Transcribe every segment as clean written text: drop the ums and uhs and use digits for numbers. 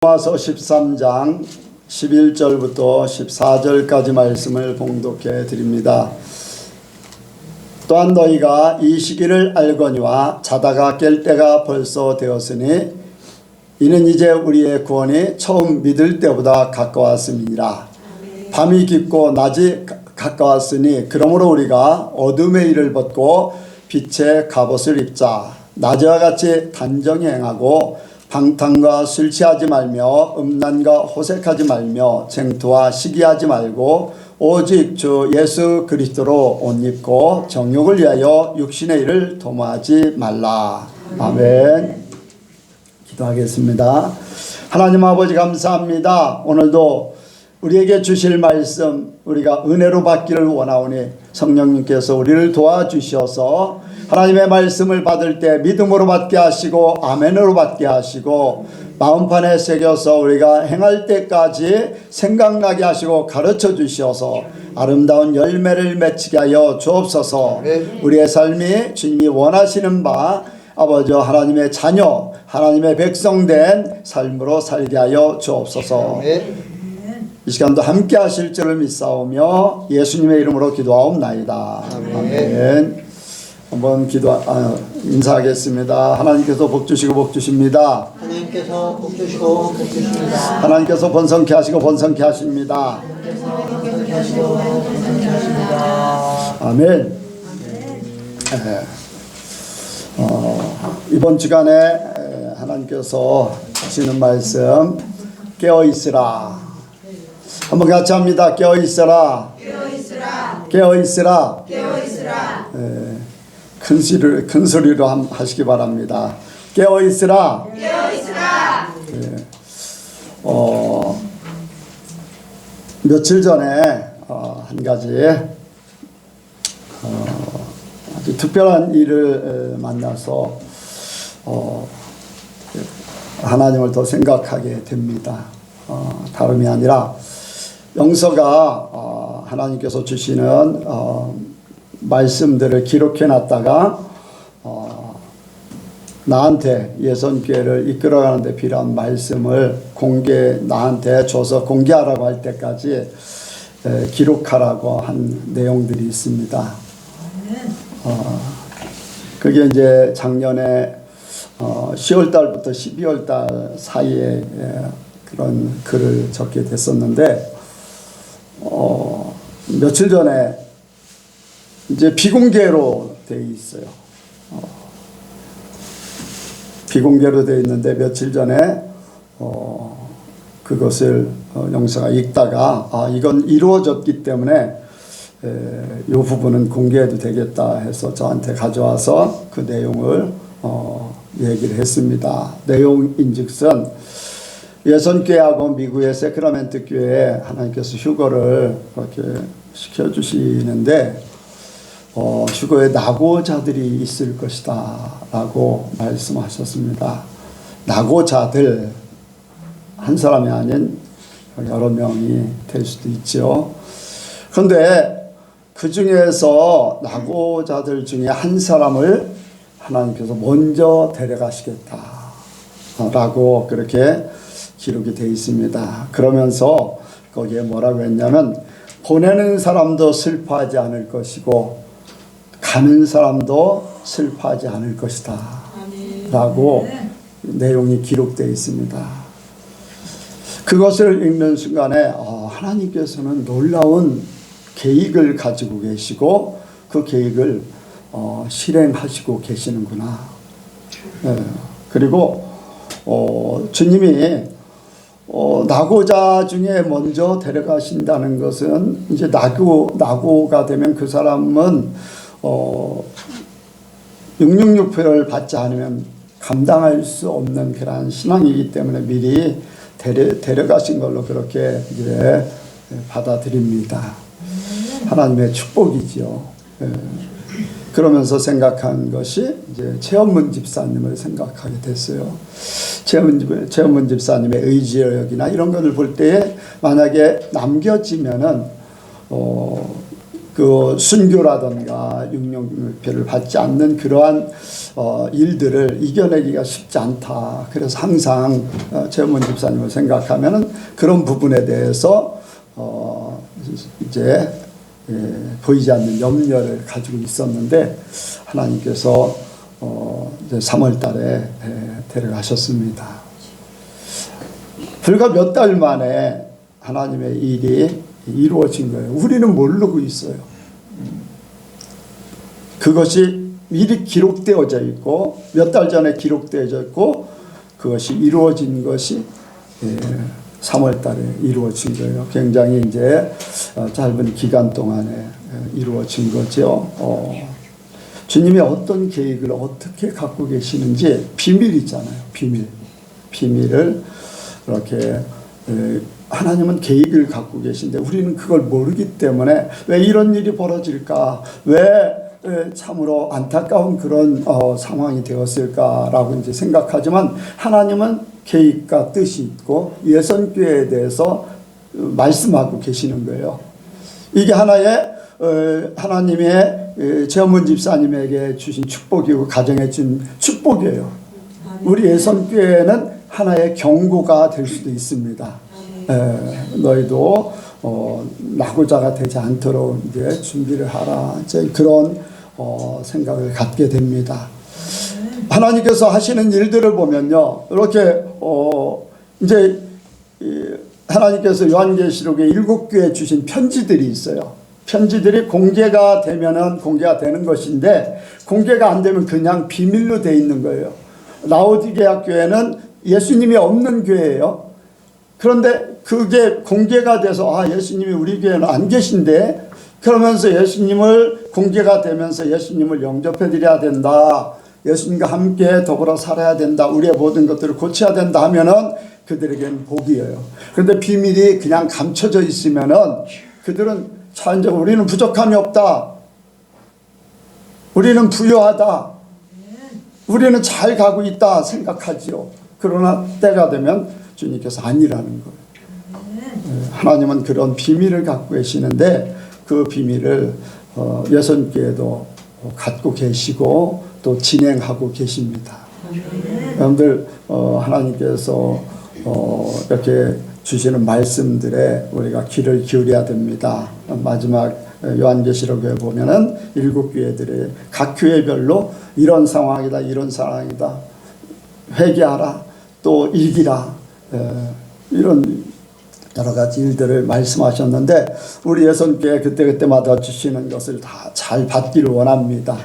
로마서 13장 11절부터 14절까지 말씀을 봉독해 드립니다. 또한 너희가 이 시기를 알거니와 자다가 깰 때가 벌써 되었으니 이는 이제 우리의 구원이 처음 믿을 때보다 가까웠음이니라. 밤이 깊고 낮이 가까웠으니 그러므로 우리가 어둠의 일을 벗고 빛의 갑옷을 입자. 낮에와 같이 단정히 행하고 방탕과 술 취하지 말며 음란과 호색하지 말며 쟁투와 시기하지 말고 오직 주 예수 그리스도로 옷 입고 정욕을 위하여 육신의 일을 도모하지 말라. 아멘. 기도하겠습니다. 하나님 아버지 감사합니다. 오늘도 우리에게 주실 말씀 우리가 은혜로 받기를 원하오니 성령님께서 우리를 도와주셔서 하나님의 말씀을 받을 때 믿음으로 받게 하시고 아멘으로 받게 하시고 마음판에 새겨서 우리가 행할 때까지 생각나게 하시고 가르쳐 주셔서 아름다운 열매를 맺히게 하여 주옵소서. 우리의 삶이 주님이 원하시는 바 아버지 하나님의 자녀 하나님의 백성된 삶으로 살게 하여 주옵소서. 이 시간도 함께 하실 줄을 믿사오며 예수님의 이름으로 기도하옵나이다. 아멘. 한번 인사하겠습니다. 하나님께서 복 주시고 복 주십니다. 하나님께서 복 주시고 복 주십니다. 하나님께서 번성케 하시고 번성케 하십니다. 아멘. 이번 주간에 하나님께서 주시는 말씀 깨어 있으라. 한번 같이 합니다. 깨어 있으라. 깨어 있으라. 깨어 있으라. 깨어 있으라. 큰 소리로 하시기 바랍니다. 깨어 있으라. 깨어 있으라. 며칠 전에 한 가지 아주 특별한 일을 만나서 하나님을 더 생각하게 됩니다. 다름이 아니라 영서가 하나님께서 주시는 말씀들을 기록해 놨다가 나한테 예선교회를 이끌어가는 데 필요한 말씀을 나한테 줘서 공개하라고 할 때까지 기록하라고 한 내용들이 있습니다. 그게 이제 작년에 10월 달부터 12월 달 사이에 그런 글을 적게 됐었는데 며칠 전에 이제 비공개로 되어 있어요. 비공개로 되어 있는데 며칠 전에 그것을 영서가 읽다가 이건 이루어졌기 때문에 이 부분은 공개해도 되겠다 해서 저한테 가져와서 그 내용을 얘기를 했습니다. 내용인즉슨 예선교회하고 미국의 세크라멘트 교회에 하나님께서 휴거를 그렇게 시켜주시는데 휴거에 낙오자들이 있을 것이다 라고 말씀하셨습니다. 낙오자들 한 사람이 아닌 여러 명이 될 수도 있죠. 그런데 그 중에서 낙오자들 중에 한 사람을 하나님께서 먼저 데려가시겠다 라고 그렇게 기록이 되어 있습니다. 그러면서 거기에 뭐라고 했냐면 보내는 사람도 슬퍼하지 않을 것이고 가는 사람도 슬퍼하지 않을 것이다 라고 내용이 기록되어 있습니다. 그것을 읽는 순간에 하나님께서는 놀라운 계획을 가지고 계시고 그 계획을 실행하시고 계시는구나. 그리고 주님이 낙오자 중에 먼저 데려가신다는 것은 이제 낙오가 되면 그 사람은 666표를 받지 않으면 감당할 수 없는 그런 신앙이기 때문에 미리 데려가신 걸로 그렇게 이제 받아들입니다. 하나님의 축복이지요. 그러면서 생각한 것이 이제 최원문 집사님을 생각하게 됐어요. 최원문 집사님의 의지력이나 이런 것을 볼 때에 만약에 남겨지면은 그 그 순교라든가 육령표를 받지 않는 그러한 일들을 이겨내기가 쉽지 않다. 그래서 항상 최원문 집사님을 생각하면은 그런 부분에 대해서 이제 보이지 않는 염려를 가지고 있었는데 하나님께서 이제 3월 달에 데려가셨습니다. 불과 몇 달 만에 하나님의 일이 이루어진 거예요. 우리는 모르고 있어요. 그것이 미리 기록되어져 있고 몇 달 전에 기록되어져 있고 그것이 이루어진 것이 3월 달에 이루어진 거예요. 굉장히 이제 짧은 기간 동안에 이루어진 거죠. 주님이 어떤 계획을 어떻게 갖고 계시는지 비밀이잖아요. 비밀을 이렇게 하나님은 계획을 갖고 계신데 우리는 그걸 모르기 때문에 왜 이런 일이 벌어질까? 왜 참으로 안타까운 그런 상황이 되었을까라고 이제 생각하지만 하나님은 계획과 뜻이 있고 예선교회에 대해서 말씀하고 계시는 거예요. 이게 하나의 하나님의 최원문 집사님에게 주신 축복이고 가정에 준 축복이에요. 우리 예선교회는 하나의 경고가 될 수도 있습니다. 너희도 낙오자가 되지 않도록 이제 준비를 하라. 이제 그런 생각을 갖게 됩니다. 하나님께서 하시는 일들을 보면요, 이렇게 이제 하나님께서 요한계시록에 7교회에 주신 편지들이 있어요. 편지들이 공개가 되면은 공개가 되는 것인데 공개가 안 되면 그냥 비밀로 돼 있는 거예요. 라오디게아 교회는 예수님이 없는 교회예요. 그런데 그게 공개가 돼서 예수님이 우리 교회는 안 계신데 그러면서 예수님을 공개가 되면서 예수님을 영접해 드려야 된다. 예수님과 함께 더불어 살아야 된다. 우리의 모든 것들을 고쳐야 된다 하면은 그들에게는 복이에요. 그런데 비밀이 그냥 감춰져 있으면은 그들은 이제 우리는 부족함이 없다. 우리는 부유하다. 우리는 잘 가고 있다 생각하지요. 그러나 때가 되면 주님께서 아니라는 거예요. 하나님은 그런 비밀을 갖고 계시는데 그 비밀을 예선교회도 갖고 계시고 또 진행하고 계십니다. 여러분들 하나님께서 이렇게 주시는 말씀들에 우리가 귀를 기울여야 됩니다. 마지막 요한계시록에 보면은 7교회들의 각 교회별로 이런 상황이다, 이런 상황이다, 회개하라, 또 이기라, 이런 여러 가지 일들을 말씀하셨는데 우리 예선교회 그때그때마다 주시는 것을 다 잘 받기를 원합니다.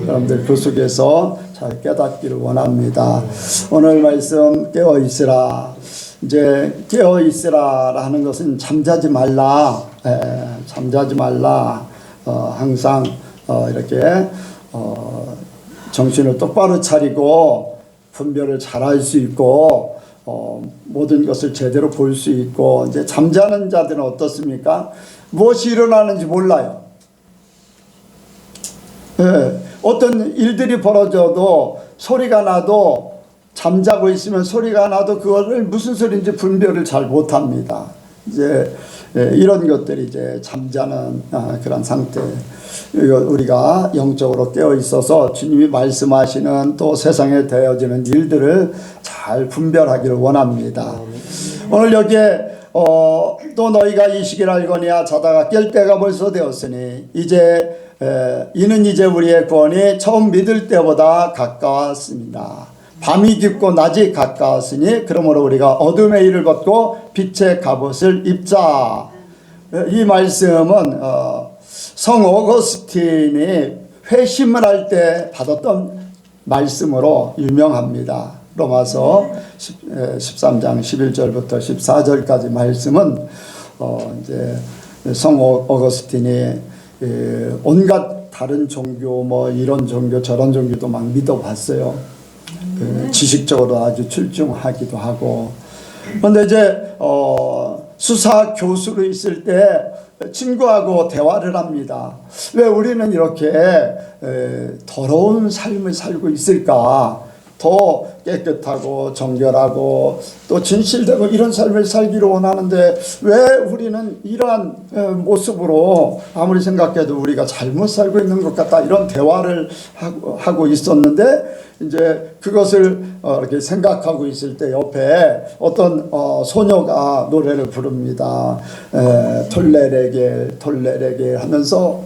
여러분들 그 속에서 잘 깨닫기를 원합니다. 오늘 말씀 깨어있으라. 이제 깨어있으라 하는 것은 잠자지 말라. 잠자지 말라. 항상 이렇게 정신을 똑바로 차리고 분별을 잘할 수 있고 모든 것을 제대로 볼 수 있고 이제 잠자는 자들은 어떻습니까? 무엇이 일어나는지 몰라요. 어떤 일들이 벌어져도 소리가 나도 잠자고 있으면 소리가 나도 그거를 무슨 소리인지 분별을 잘 못합니다. 이제 이런 것들이 이제 잠자는 그런 상태. 우리가 영적으로 깨어 있어서 주님이 말씀하시는 또 세상에 되어지는 일들을 잘 분별하기를 원합니다. 오늘 여기에 또 너희가 이 시기를 알거니와 자다가 깰 때가 벌써 되었으니 이는 이제 우리의 구원이 처음 믿을 때보다 가까웠습니다. 밤이 깊고 낮이 가까웠으니 그러므로 우리가 어둠의 일을 걷고 빛의 갑옷을 입자. 이 말씀은 성 어거스틴이 회심을 할 때 받았던 말씀으로 유명합니다. 로마서 13장 11절부터 14절까지 말씀은 이제 성 어거스틴이 온갖 다른 종교 이런 종교 저런 종교도 막 믿어봤어요. 지식적으로 아주 출중하기도 하고. 그런데 이제 수사 교수로 있을 때 친구하고 대화를 합니다. 왜 우리는 이렇게 더러운 삶을 살고 있을까? 더 깨끗하고 정결하고 또 진실되고 이런 삶을 살기를 원하는데 왜 우리는 이러한 모습으로 아무리 생각해도 우리가 잘못 살고 있는 것 같다 이런 대화를 하고 있었는데 이제 그것을 이렇게 생각하고 있을 때 옆에 어떤 소녀가 노래를 부릅니다. 톨레레게 하면서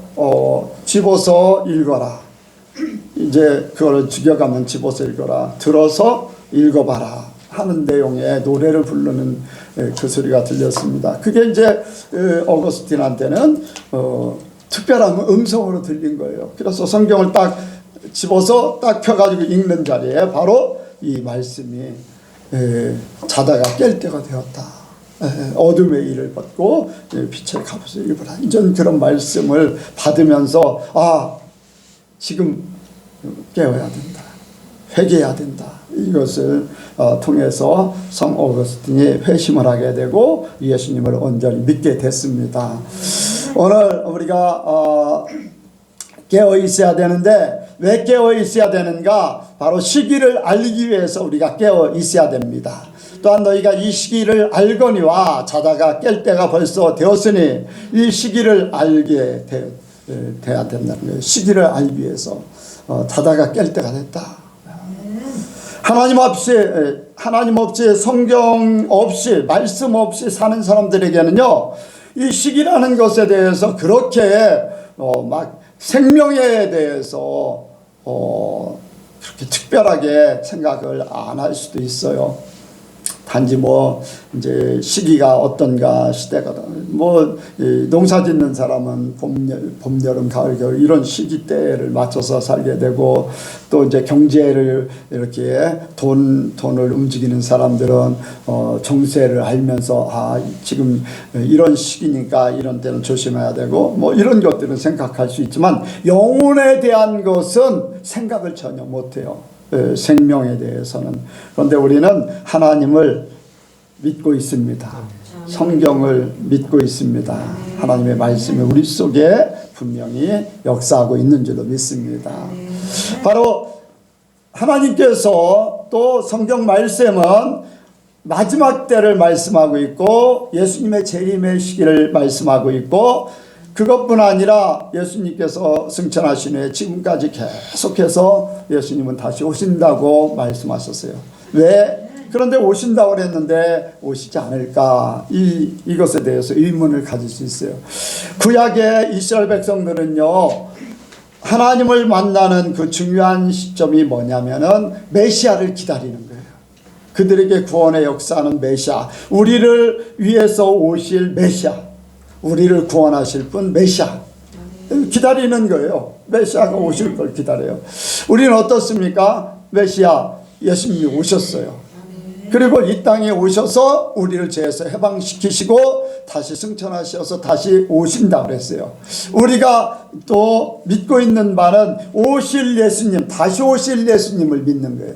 집어서 읽어라. 이제 그걸 죽여가면 집어서 읽어라. 들어서 읽어봐라 하는 내용의 노래를 부르는 그 소리가 들렸습니다. 그게 이제 어거스틴한테는 특별한 음성으로 들린 거예요. 그래서 성경을 딱 집어서 딱 펴가지고 읽는 자리에 바로 이 말씀이 자다가 깰 때가 되었다. 어둠의 일을 벗고 빛의 갑옷을 입으라. 이전 그런 말씀을 받으면서 지금 깨어야 된다. 회개해야 된다. 이것을 통해서 성 어거스틴이 회심을 하게 되고 예수님을 온전히 믿게 됐습니다. 오늘 우리가 깨어 있어야 되는데 왜 깨어 있어야 되는가? 바로 시기를 알기 위해서 우리가 깨어 있어야 됩니다. 또한 너희가 이 시기를 알거니와 자다가 깰 때가 벌써 되었으니 이 시기를 알게 돼야 된다는 거예요. 시기를 알기 위해서 자다가 깰 때가 됐다. 하나님 없이 성경 없이 말씀 없이 사는 사람들에게는요 이 시기라는 것에 대해서 그렇게 막 생명에 대해서 그렇게 특별하게 생각을 안 할 수도 있어요. 단지 이제 시기가 어떤가 시대가 농사 짓는 사람은 봄, 여름, 가을, 겨울 이런 시기 때를 맞춰서 살게 되고 또 이제 경제를 이렇게 돈을 움직이는 사람들은 정세를 알면서 지금 이런 시기니까 이런 때는 조심해야 되고 이런 것들은 생각할 수 있지만 영혼에 대한 것은 생각을 전혀 못해요. 생명에 대해서는. 그런데 우리는 하나님을 믿고 있습니다. 성경을 믿고 있습니다. 하나님의 말씀이 우리 속에 분명히 역사하고 있는 줄로 믿습니다. 바로 하나님께서 또 성경 말씀은 마지막 때를 말씀하고 있고 예수님의 재림의 시기를 말씀하고 있고 그것뿐 아니라 예수님께서 승천하신 후에 지금까지 계속해서 예수님은 다시 오신다고 말씀하셨어요. 왜? 그런데 오신다고 그랬는데 오시지 않을까? 이것에 대해서 의문을 가질 수 있어요. 구약의 이스라엘 백성들은요 하나님을 만나는 그 중요한 시점이 뭐냐면은 메시아를 기다리는 거예요. 그들에게 구원의 역사는 메시아, 우리를 위해서 오실 메시아, 우리를 구원하실 분 메시아 기다리는 거예요. 메시아가 오실 걸 기다려요. 우리는 어떻습니까? 메시아 예수님이 오셨어요. 그리고 이 땅에 오셔서 우리를 죄에서 해방시키시고 다시 승천하셔서 다시 오신다고 그랬어요. 우리가 또 믿고 있는 바는 오실 예수님, 다시 오실 예수님을 믿는 거예요.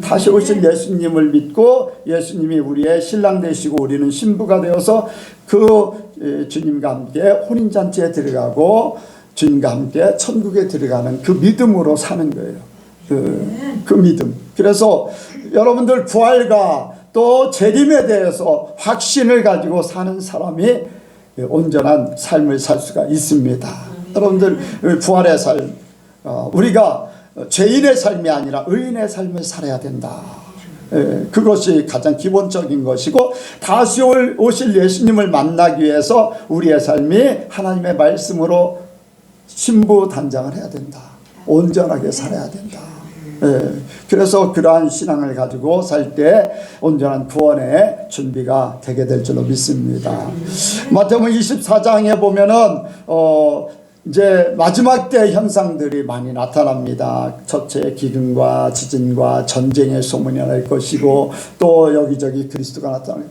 다시 오실 예수님을 믿고 예수님이 우리의 신랑 되시고 우리는 신부가 되어서 그 주님과 함께 혼인잔치에 들어가고 주님과 함께 천국에 들어가는 그 믿음으로 사는 거예요. 그 믿음. 그래서 여러분들 부활과 또 재림에 대해서 확신을 가지고 사는 사람이 온전한 삶을 살 수가 있습니다. 여러분들 부활의 삶, 우리가 죄인의 삶이 아니라 의인의 삶을 살아야 된다. 그것이 가장 기본적인 것이고 다시 오실 예수님을 만나기 위해서 우리의 삶이 하나님의 말씀으로 신부단장을 해야 된다. 온전하게 살아야 된다. 그래서 그러한 신앙을 가지고 살 때 온전한 구원의 준비가 되게 될 줄로 믿습니다. 마태복음 24장에 보면은 이제 마지막 때 현상들이 많이 나타납니다. 첫째 기근과 지진과 전쟁의 소문이 날 것이고 또 여기저기 그리스도가 나타나요.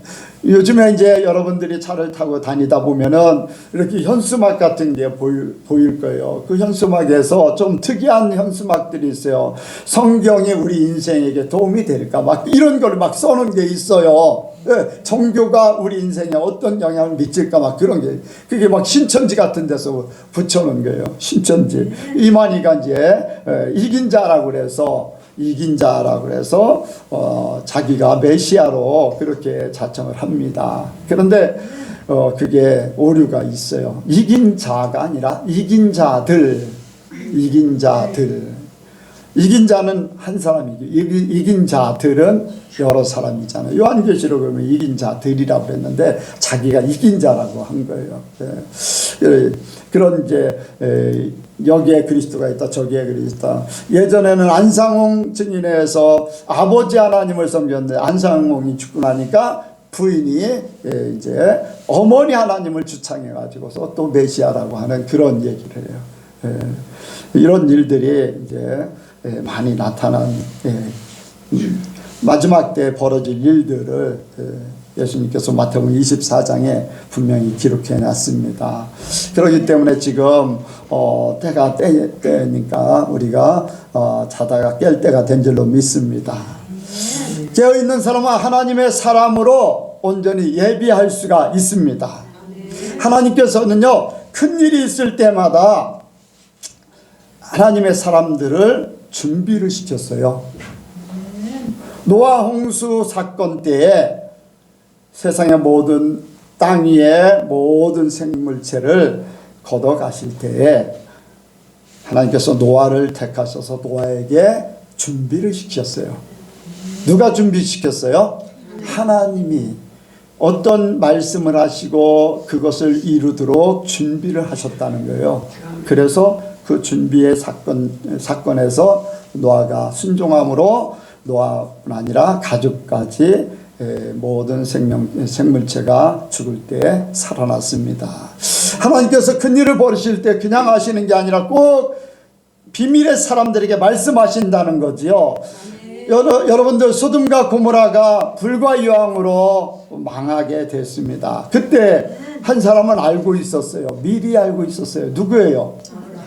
요즘에 이제 여러분들이 차를 타고 다니다 보면은 이렇게 현수막 같은 게 보일 거예요. 그 현수막에서 좀 특이한 현수막들이 있어요. 성경이 우리 인생에게 도움이 될까 막 이런 걸 막 써놓은 게 있어요. 종교가 우리 인생에 어떤 영향을 미칠까 막 그런 게 그게 막 신천지 같은 데서 붙여놓은 거예요. 신천지. 이만희가 이제 이긴 자라고 그래서 이긴 자라고 해서 자기가 메시아로 그렇게 자청을 합니다. 그런데 그게 오류가 있어요. 이긴 자가 아니라 이긴 자들, 이긴 자들. 이긴 자는 한 사람이고 이긴 자들은 여러 사람이잖아요. 요한계시록 보면 이긴 자들이라고 했는데 자기가 이긴 자라고 한 거예요. 그런 이제 여기에 그리스도가 있다, 저기에 그리스도다. 예전에는 안상홍 증인회에서 아버지 하나님을 섬겼는데 안상홍이 죽고 나니까 부인이 이제 어머니 하나님을 주창해 가지고서 또 메시아라고 하는 그런 얘기를 해요. 이런 일들이 이제 많이 나타난 마지막 때 벌어질 일들을 예수님께서 마태복음 24장에 분명히 기록해 놨습니다. 그렇기 때문에 지금 때가 때니까 우리가 자다가 깰 때가 된 줄로 믿습니다. 깨어있는 사람은 하나님의 사람으로 온전히 예비할 수가 있습니다. 하나님께서는요, 큰 일이 있을 때마다 하나님의 사람들을 준비를 시켰어요. 노아 홍수 사건 때에 세상의 모든 땅 위의 모든 생물체를 걷어가실 때에 하나님께서 노아를 택하셔서 노아에게 준비를 시켰어요. 누가 준비시켰어요? 하나님이 어떤 말씀을 하시고 그것을 이루도록 준비를 하셨다는 거예요. 그래서 그 준비의 사건에서 노아가 순종함으로 노아뿐 아니라 가족까지 모든 생물체가 죽을 때 살아났습니다. 하나님께서 큰 일을 벌이실 때 그냥 하시는 게 아니라 꼭 비밀의 사람들에게 말씀하신다는 거지요. 여러분들 소돔과 고모라가 불과 유황으로 망하게 됐습니다. 그때 한 사람은 알고 있었어요. 미리 알고 있었어요. 누구예요?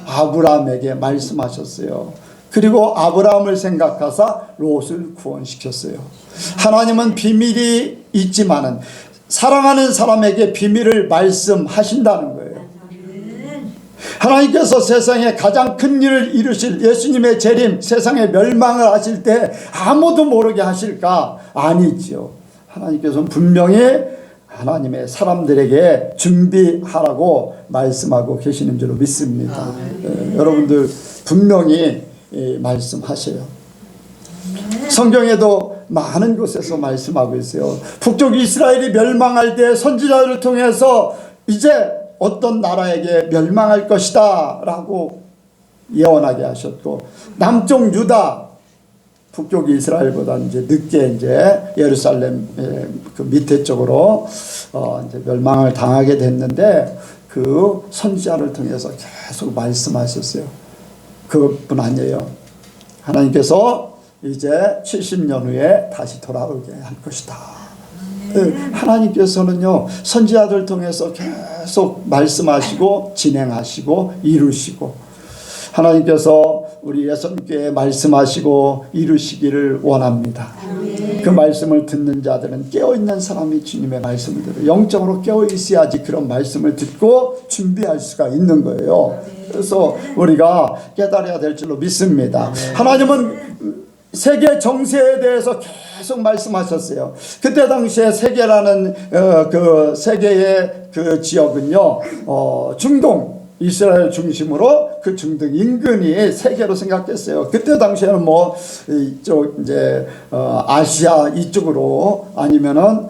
아브라함에게 말씀하셨어요. 그리고 아브라함을 생각하사 롯을 구원시켰어요. 하나님은 비밀이 있지만은 사랑하는 사람에게 비밀을 말씀하신다는 거예요. 하나님께서 세상에 가장 큰 일을 이루실 예수님의 재림, 세상의 멸망을 하실 때 아무도 모르게 하실까? 아니지요. 하나님께서는 분명히 하나님의 사람들에게 준비하라고 말씀하고 계시는 줄로 믿습니다. 여러분들 분명히 말씀하세요. 성경에도 많은 곳에서 말씀하고 있어요. 북쪽 이스라엘이 멸망할 때 선지자들을 통해서 이제 어떤 나라에게 멸망할 것이다 라고 예언하게 하셨고, 남쪽 유다, 북쪽 이스라엘보다 이제 늦게 이제 예루살렘 그 밑에 쪽으로 이제 멸망을 당하게 됐는데 그 선지자를 통해서 계속 말씀하셨어요. 그뿐 아니에요. 하나님께서 이제 70년 후에 다시 돌아오게 할 것이다. 하나님께서는요, 선지자들 통해서 계속 말씀하시고 진행하시고 이루시고, 하나님께서 우리 예수님께 말씀하시고 이루시기를 원합니다. 그 말씀을 듣는 자들은 깨어있는 사람이 주님의 말씀을 들어요. 영적으로 깨어있어야지 그런 말씀을 듣고 준비할 수가 있는 거예요. 그래서 우리가 깨달아야 될 줄로 믿습니다. 하나님은 세계 정세에 대해서 계속 말씀하셨어요. 그때 당시에 세계라는 그 세계의 그 지역은요, 중동 이스라엘 중심으로 그 중동 인근이 세계로 생각했어요. 그때 당시에는 뭐 이쪽 이제 아시아 이쪽으로 아니면은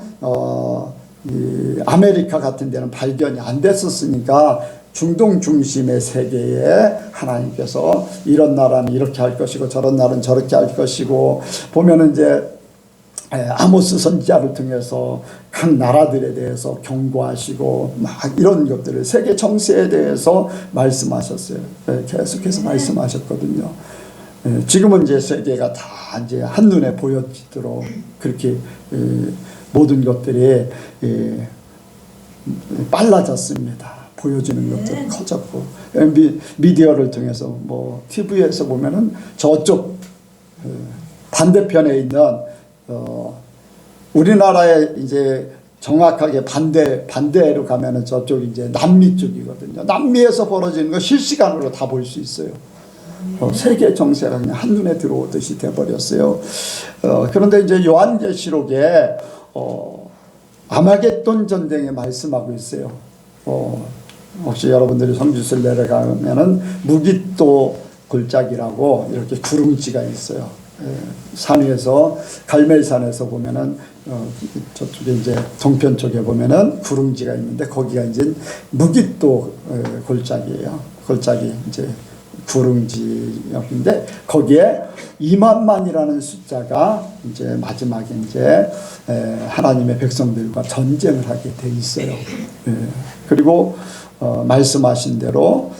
이 아메리카 같은 데는 발견이 안 됐었으니까 중동 중심의 세계에 하나님께서 이런 나라는 이렇게 할 것이고 저런 나라는 저렇게 할 것이고, 보면은 이제 아모스 선지자를 통해서 각 나라들에 대해서 경고하시고 막 이런 것들을 세계 정세에 대해서 말씀하셨어요. 계속해서 말씀하셨거든요. 지금은 이제 세계가 다 이제 한눈에 보여지도록 그렇게 모든 것들이 빨라졌습니다. 보여지는 것들이 커졌고, 미디어를 통해서 뭐 TV에서 보면은 저쪽 반대편에 있는 우리나라에 이제 정확하게 반대로 가면은 저쪽 이제 남미 쪽이거든요. 남미에서 벌어지는 거 실시간으로 다 볼 수 있어요. 세계 정세가 그냥 한눈에 들어오듯이 돼버렸어요. 그런데 이제 요한계시록에 아마겟돈 전쟁에 말씀하고 있어요. 혹시 여러분들이 성지순 내려가면은 무깃도 골짜기라고 이렇게 구릉지가 있어요. 산 위에서 갈멜산에서 보면은 저쪽에 이제 동편 쪽에 보면은 구릉지가 있는데 거기가 이제 무깃도 골짜기예요. 골짜기 이제 구릉지역인데 거기에 2만만이라는 숫자가 이제 마지막에 이제 하나님의 백성들과 전쟁을 하게 돼 있어요. 그리고 말씀하신 대로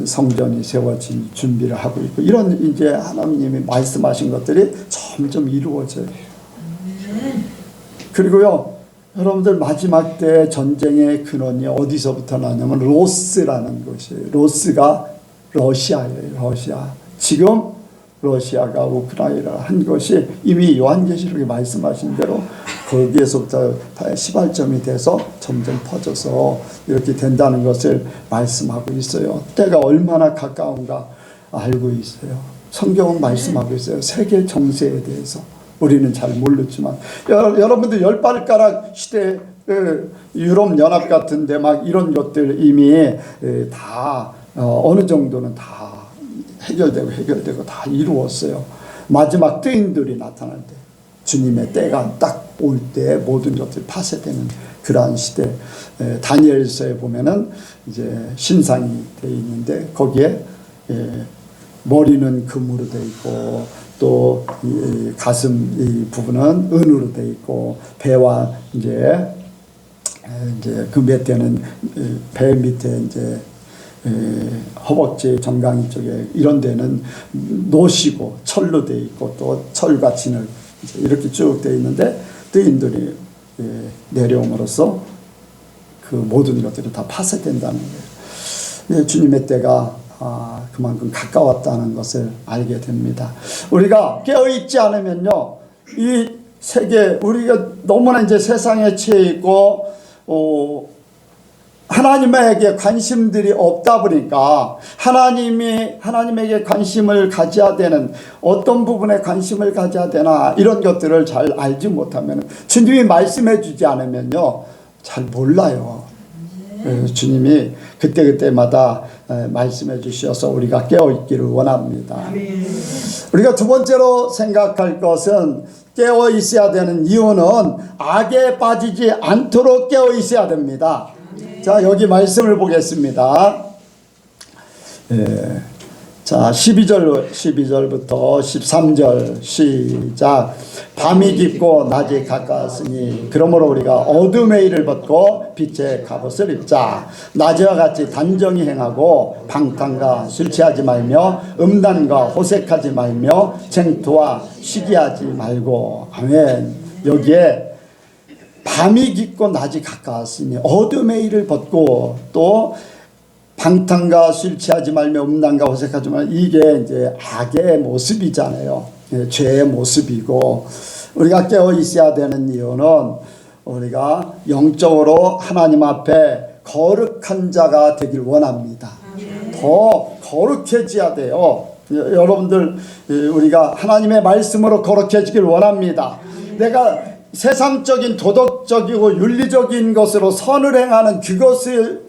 성전이 세워진 준비를 하고 있고 이런 이제 하나님이 말씀하신 것들이 점점 이루어져요. 그리고요, 여러분들 마지막 때 전쟁의 근원이 어디서부터 나냐면 로스라는 곳이에요. 로스가 러시아예요. 러시아. 지금 러시아가 우크라이나를 한 것이 이미 요한계시록에 말씀하신 대로 거기에서부터 시발점이 돼서 점점 퍼져서 이렇게 된다는 것을 말씀하고 있어요. 때가 얼마나 가까운가 알고 있어요. 성경은 말씀하고 있어요. 세계 정세에 대해서 우리는 잘 모르지만 여러분들 열발가락 시대 유럽 연합 같은데 막 이런 것들 이미 다 어느 정도는 다 해결되고 다 이루었어요. 마지막 뜨인들이 나타날 때 주님의 때가 딱 올 때 모든 것들이 파쇄되는 그러한 시대. 다니엘서에 보면은 이제 신상이 되어 있는데 거기에 머리는 금으로 되어 있고 또 이 가슴 이 부분은 은으로 되어 있고 배와 이제 그 밑에는 배 밑에 이제 허벅지 정강이 쪽에 이런 데는 노시고 철로 되어 있고 또 철과 진을 이렇게 쭉 되어 있는데 뜨인들이 내려옴으로써 그 모든 것들이 다 파쇄된다는 거예요. 주님의 때가 그만큼 가까웠다는 것을 알게 됩니다. 우리가 깨어있지 않으면요, 이 세계 우리가 너무나 이제 세상에 취해 있고 하나님에게 관심들이 없다 보니까 하나님에게 관심을 가져야 되는 어떤 부분에 관심을 가져야 되나 이런 것들을 잘 알지 못하면 주님이 말씀해 주지 않으면요 잘 몰라요. 주님이 그때마다 말씀해 주셔서 우리가 깨어있기를 원합니다. 우리가 두 번째로 생각할 것은 깨어 있어야 되는 이유는 악에 빠지지 않도록 깨어 있어야 됩니다. 자, 여기 말씀을 보겠습니다. 자, 12절부터 13절 시작. 밤이 깊고 낮이 가까웠으니 그러므로 우리가 어둠의 일을 벗고 빛의 갑옷을 입자. 낮에와 같이 단정히 행하고 방탕과 술 취하지 말며 음란과 호색하지 말며 쟁투와 시기하지 말고. 아멘. 여기에 밤이 깊고 낮이 가까웠으니 어둠의 일을 벗고 또 방탕과 술 취하지 말며 음란과 호색하지 말며 이게 이제 악의 모습이잖아요. 죄의 모습이고 우리가 깨어 있어야 되는 이유는 우리가 영적으로 하나님 앞에 거룩한 자가 되길 원합니다. 더 거룩해져야 돼요. 여러분들 우리가 하나님의 말씀으로 거룩해지길 원합니다. 내가 세상적인 도덕적이고 윤리적인 것으로 선을 행하는 그것을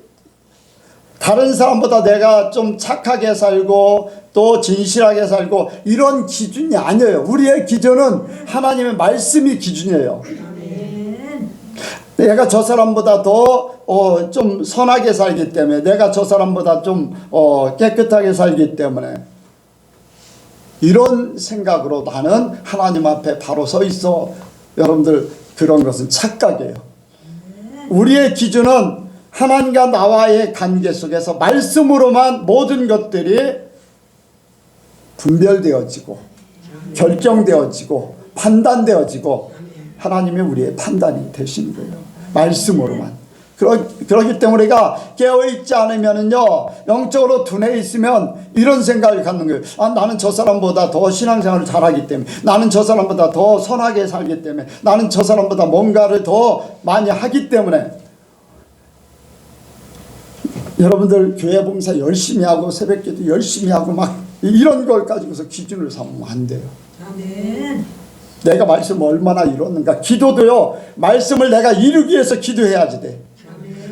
다른 사람보다 내가 좀 착하게 살고 또 진실하게 살고 이런 기준이 아니에요. 우리의 기준은 하나님의 말씀이 기준이에요. 내가 저 사람보다 더 좀 선하게 살기 때문에 내가 저 사람보다 좀 깨끗하게 살기 때문에 이런 생각으로 나는 하나님 앞에 바로 서 있어. 여러분들 그런 것은 착각이에요. 우리의 기준은 하나님과 나와의 관계 속에서 말씀으로만 모든 것들이 분별되어지고 결정되어지고 판단되어지고 하나님이 우리의 판단이 되시는 거예요. 말씀으로만. 그렇기 때문에 우리가 깨어있지 않으면은요, 영적으로 둔해 있으면 이런 생각을 갖는 거예요. 나는 저 사람보다 더 신앙생활을 잘하기 때문에, 나는 저 사람보다 더 선하게 살기 때문에, 나는 저 사람보다 뭔가를 더 많이 하기 때문에 여러분들 교회 봉사 열심히 하고 새벽기도 열심히 하고 막 이런 걸 가지고서 기준을 삼으면 안 돼요. 아멘. 내가 말씀을 얼마나 이뤘는가. 기도도요, 말씀을 내가 이루기 위해서 기도해야지 돼.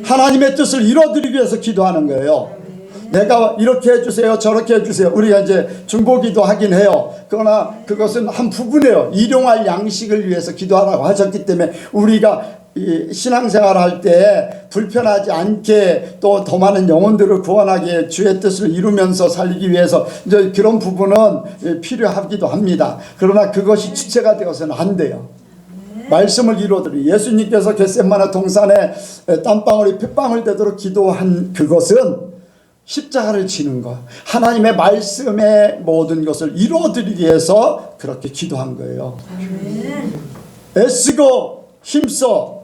하나님의 뜻을 이뤄드리기 위해서 기도하는 거예요. 내가 이렇게 해주세요, 저렇게 해주세요. 우리가 이제 중보기도 하긴 해요. 그러나 그것은 한 부분이에요. 일용할 양식을 위해서 기도하라고 하셨기 때문에 우리가 이 신앙생활 할 때 불편하지 않게 또 더 많은 영혼들을 구원하게 주의 뜻을 이루면서 살리기 위해서 이제 그런 부분은 필요하기도 합니다. 그러나 그것이 주체가 되어서는 안 돼요. 말씀을 이루어드리 예수님께서 겟세마네 동산에 땀방울이 핏방울 되도록 기도한 그것은 십자가를 지는 것, 하나님의 말씀의 모든 것을 이루어드리기 위해서 그렇게 기도한 거예요. 애쓰고 힘써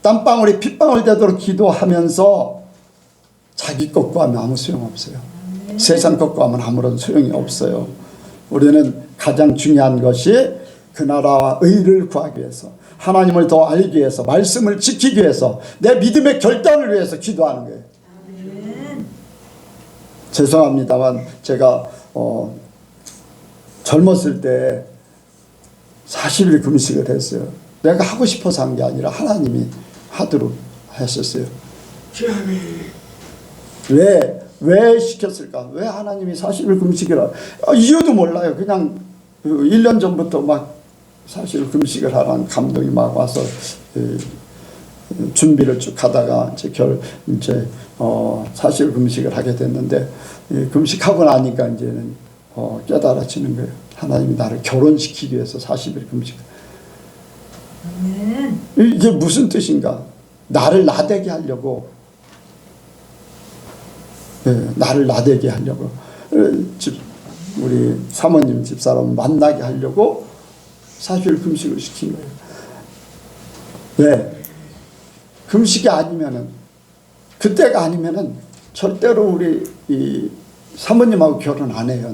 땀방울이 핏방울 되도록 기도하면서 자기 것 구하면 아무 소용없어요. 세상 것 구하면 아무런 소용이 없어요. 우리는 가장 중요한 것이 그 나라와 의를 구하기 위해서, 하나님을 더 알기 위해서, 말씀을 지키기 위해서, 내 믿음의 결단을 위해서 기도하는 거예요. 죄송합니다만 제가 젊었을 때 40일 금식을 했어요. 내가 하고 싶어서 한 게 아니라 하나님이 하도록 하셨어요. 왜 시켰을까? 왜 하나님이 40일 금식을 이유도 몰라요. 그냥 1년 전부터 막 40일 금식을 하라는 감동이 막 와서 준비를 쭉 하다가 이제 40일 금식을 하게 됐는데, 금식하고 나니까 이제는 깨달아지는 거예요. 하나님이 나를 결혼시키기 위해서 40일 금식. 이게 무슨 뜻인가? 나를 나대게 하려고. 나를 나대게 하려고. 우리 사모님 집사람 만나게 하려고 40일 금식을 시킨 거예요. 왜? 금식이 아니면은, 그때가 아니면은 절대로 우리 이 사모님하고 결혼 안 해요.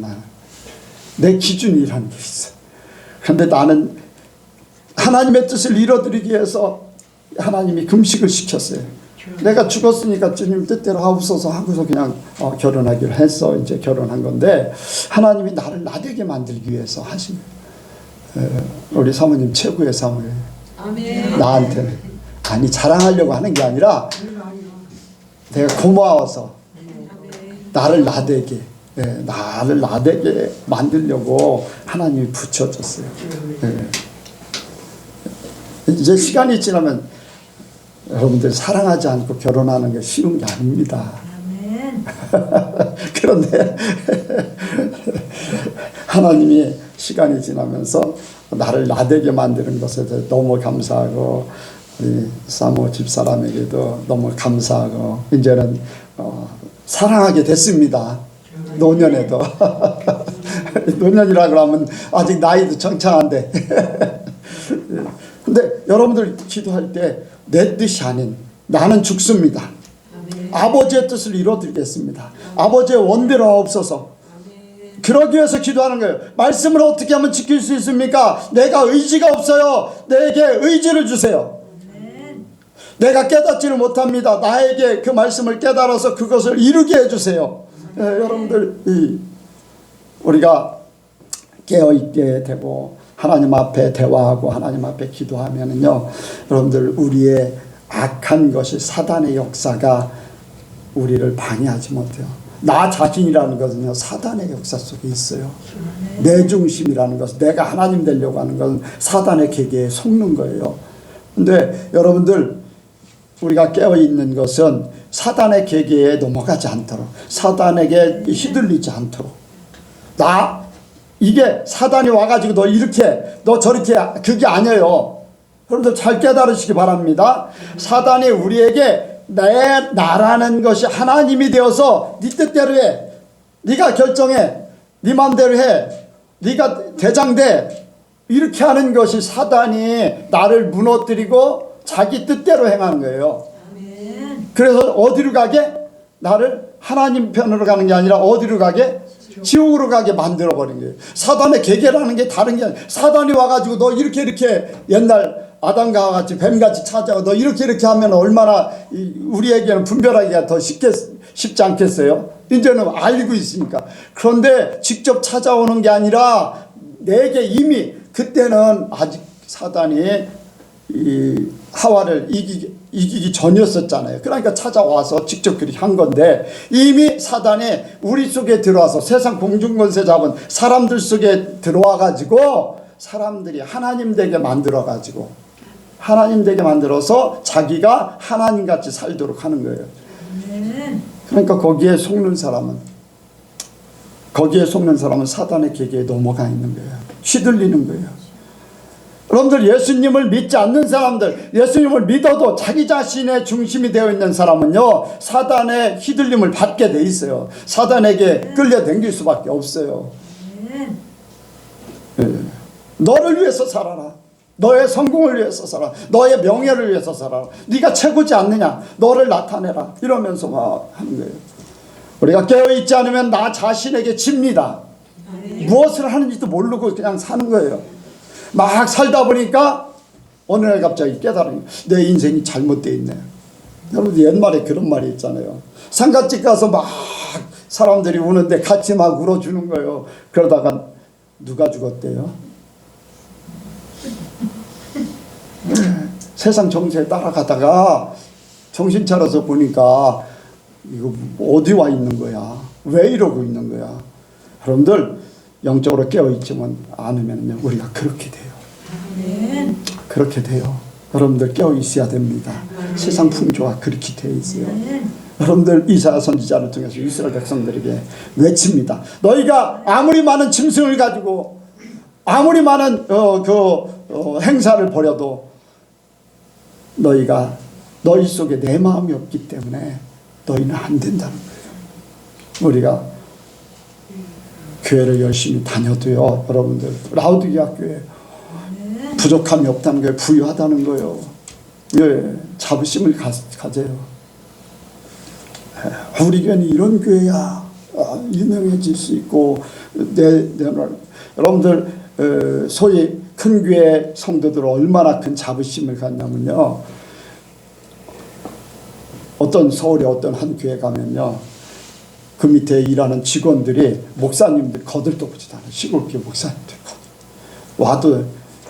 내 기준이라는 게 있어. 그런데 나는 하나님의 뜻을 이뤄드리기 위해서 하나님이 금식을 시켰어요. 내가 죽었으니까 주님 뜻대로 하옵소서 하고서 그냥 결혼하기로 했어. 이제 결혼한 건데 하나님이 나를 나되게 만들기 위해서 하신 거예요. 우리 사모님 최고의 사모예요. 아멘. 나한테는. 아니 자랑하려고 하는 게 아니라 내가 고마워서 나를 나되게, 나를 나되게 만들려고 하나님이 붙여줬어요. 이제 시간이 지나면 여러분들 사랑하지 않고 결혼하는 게 쉬운 게 아닙니다. 아멘. 그런데 하나님이 시간이 지나면서 나를 나되게 만드는 것에 대해 너무 감사하고, 우리 사모 집사람에게도 너무 감사하고, 이제는 사랑하게 됐습니다. 노년에도. 노년이라고 하면 아직 나이도 청창한데. 근데 여러분들 기도할 때 내 뜻이 아닌 나는 죽습니다. 아멘. 아버지의 뜻을 이루어드리겠습니다. 아버지의 원대로 하옵소서. 그러기 위해서 기도하는 거예요. 말씀을 어떻게 하면 지킬 수 있습니까? 내가 의지가 없어요. 내게 의지를 주세요. 내가 깨닫지를 못합니다. 나에게 그 말씀을 깨달아서 그것을 이루게 해주세요. 여러분들 우리가 깨어있게 되고 하나님 앞에 대화하고 하나님 앞에 기도하면은요, 여러분들 우리의 악한 것이 사단의 역사가 우리를 방해하지 못해요. 나 자신이라는 것은요 사단의 역사 속에 있어요. 내 중심이라는 것은, 내가 하나님 되려고 하는 것은 사단의 계계에 속는 거예요. 근데 여러분들 우리가 깨어있는 것은 사단의 계계에 넘어가지 않도록, 사단에게 휘둘리지 않도록, 이게 사단이 와가지고 너 이렇게 너 저렇게, 그게 아니에요. 여러분들 잘 깨달으시기 바랍니다. 사단이 우리에게 나라는 것이 하나님이 되어서 네 뜻대로 해, 네가 결정해, 네 맘대로 해, 네가 대장돼, 이렇게 하는 것이 사단이 나를 무너뜨리고 자기 뜻대로 행하는 거예요. 그래서 어디로 가게? 나를 하나님 편으로 가는 게 아니라 어디로 가게? 지옥으로 가게 만들어버린 거예요. 사단의 계계라는 게 다른 게 아니라, 사단이 와가지고 너 이렇게 옛날 아담과 같이 뱀같이 찾아와 너 이렇게 하면 얼마나 우리에게는 분별하기가 더 쉽지 않겠어요? 이제는 알고 있으니까. 그런데 직접 찾아오는 게 아니라 내게 이미 그때는 아직 사단이 이 하와를 이기기 전이었었잖아요. 그러니까 찾아와서 직접 그렇게 한 건데 이미 사단이 우리 속에 들어와서 세상 공중권세 잡은 사람들 속에 들어와 가지고 사람들이 하나님 되게 만들어 가지고 하나님 되게 만들어서 자기가 하나님같이 살도록 하는 거예요. 그러니까 거기에 속는 사람은 사단의 계계에 넘어가 있는 거예요. 휘둘리는 거예요. 여러분들 예수님을 믿지 않는 사람들, 예수님을 믿어도 자기 자신의 중심이 되어 있는 사람은요 사단의 휘둘림을 받게 돼 있어요. 사단에게 끌려다닐 수밖에 없어요. 너를 위해서 살아라. 너의 성공을 위해서 살아라. 너의 명예를 위해서 살아라. 네가 최고지 않느냐. 너를 나타내라. 이러면서 막 하는 거예요. 우리가 깨어있지 않으면 나 자신에게 집니다. 무엇을 하는지도 모르고 그냥 사는 거예요. 막 살다 보니까 어느 날 갑자기 깨달으니 내 인생이 잘못되어 있네. 여러분 옛말에 그런 말이 있잖아요. 상갓집 가서 막 사람들이 우는데 같이 막 울어주는 거예요. 그러다가 누가 죽었대요? 세상 정세에 따라가다가 정신 차려서 보니까 이거 어디 와 있는 거야? 왜 이러고 있는 거야? 여러분들 영적으로 깨어있지만 않으면 우리가 그렇게 돼요. 그렇게 돼요. 여러분들 깨어있어야 됩니다. 세상 풍조가 그렇게 되어 있어요. 여러분들 이사야 선지자를 통해서 이스라엘 백성들에게 외칩니다. 너희가 아무리 많은 짐승을 가지고 아무리 많은 행사를 벌여도 너희가 너희 속에 내 마음이 없기 때문에 너희는 안 된다는 거예요. 우리가 교회를 열심히 다녀도요, 여러분들 라우디게아 교회 부족함이 없다는 거예요. 부유하다는 거예요. 예, 자부심을 가져요. 우리 교회는 이런 교회야. 유명해질 수 있고 여러분들 소위 큰 교회 성도들 얼마나 큰 자부심을 갖냐면요. 서울의 어떤 한 교회 가면요. 그 밑에 일하는 직원들이 목사님들 거들떠보지도 않아요. 시골 교회 목사님들 와도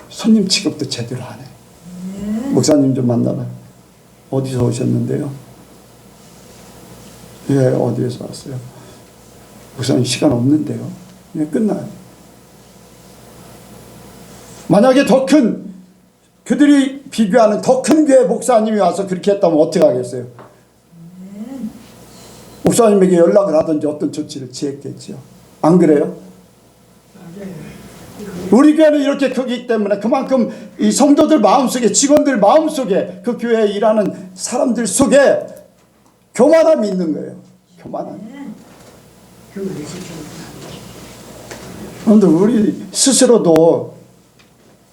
손님 취급도 제대로 안 해. 목사님 좀 만나라. 어디서 오셨는데요? 예, 어디에서 왔어요? 목사님 시간 없는데요. 예, 끝나요. 만약에 그들이 비교하는 더 큰 교회 목사님이 와서 그렇게 했다면 어떻게 하겠어요? 목사님에게 연락을 하든지 어떤 조치를 취했겠죠. 안 그래요? 우리 교회는 이렇게 크기 때문에 그만큼 이 성도들 마음속에, 직원들 마음속에, 그 교회에 일하는 사람들 속에 교만함이 있는 거예요. 교만함. 그런데 우리 스스로도